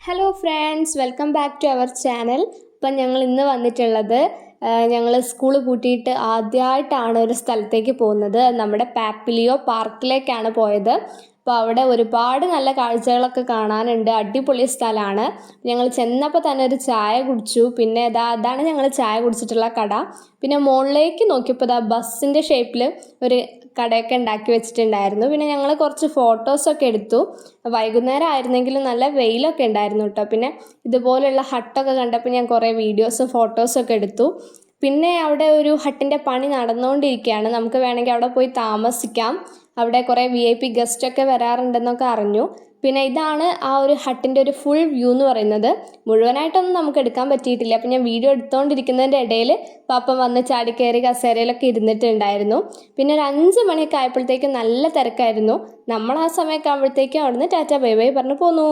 Hello friends, welcome back to our channel. ഇപ്പം ഞങ്ങൾ ഇന്ന് വന്നിട്ടുള്ളത് ഞങ്ങൾ സ്കൂൾ പൂട്ടിയിട്ട് ആദ്യമായിട്ടാണ് ഒരു സ്ഥലത്തേക്ക് പോകുന്നത്. നമ്മുടെ പാപ്പിലിയോ പാർക്കിലേക്കാണ് പോയത്. അപ്പോൾ അവിടെ ഒരുപാട് നല്ല കാഴ്ചകളൊക്കെ കാണാനുണ്ട്. അടിപൊളി സ്ഥലമാണ്. ഞങ്ങൾ ചെന്നപ്പോൾ തന്നെ ഒരു ചായ കുടിച്ചു. പിന്നെ അതാണ് ഞങ്ങൾ ചായ കുടിച്ചിട്ടുള്ള കട. പിന്നെ മുകളിലേക്ക് നോക്കിയപ്പോൾ ബസ്സിൻ്റെ ഷേപ്പിൽ ഒരു കടയൊക്കെ ഉണ്ടാക്കി വെച്ചിട്ടുണ്ടായിരുന്നു. പിന്നെ ഞങ്ങൾ കുറച്ച് ഫോട്ടോസൊക്കെ എടുത്തു. വൈകുന്നേരം ആയിരുന്നെങ്കിലും നല്ല വെയിലൊക്കെ ഉണ്ടായിരുന്നു കേട്ടോ. പിന്നെ ഇതുപോലെയുള്ള ഹട്ടൊക്കെ കണ്ടപ്പോൾ ഞാൻ കുറേ വീഡിയോസും ഫോട്ടോസൊക്കെ എടുത്തു. പിന്നെ അവിടെ ഒരു ഹട്ടിൻ്റെ പണി നടന്നുകൊണ്ടിരിക്കുകയാണ്. നമുക്ക് വേണമെങ്കിൽ അവിടെ പോയി താമസിക്കാം. അവിടെ കുറേ VIP ഗസ്റ്റൊക്കെ വരാറുണ്ടെന്നൊക്കെ അറിഞ്ഞു. പിന്നെ ഇതാണ് ആ ഒരു ഹട്ടിൻ്റെ ഒരു ഫുൾ വ്യൂ എന്ന് പറയുന്നത്. മുഴുവനായിട്ടൊന്നും നമുക്ക് എടുക്കാൻ പറ്റിയിട്ടില്ല. അപ്പം ഞാൻ വീഡിയോ എടുത്തുകൊണ്ടിരിക്കുന്നതിൻ്റെ ഇടയിൽ പാപ്പൻ വന്ന് ചാടിക്കയറി കസേരയിലൊക്കെ ഇരുന്നിട്ടുണ്ടായിരുന്നു. പിന്നെ ഒരു 5 മണിയൊക്കെ ആയപ്പോഴത്തേക്കും നല്ല തിരക്കായിരുന്നു. നമ്മൾ ആ സമയമൊക്കെ ആകുമ്പോഴത്തേക്കും അവിടുന്ന് ടാറ്റ ബൈ ബൈ പറഞ്ഞു പോന്നു.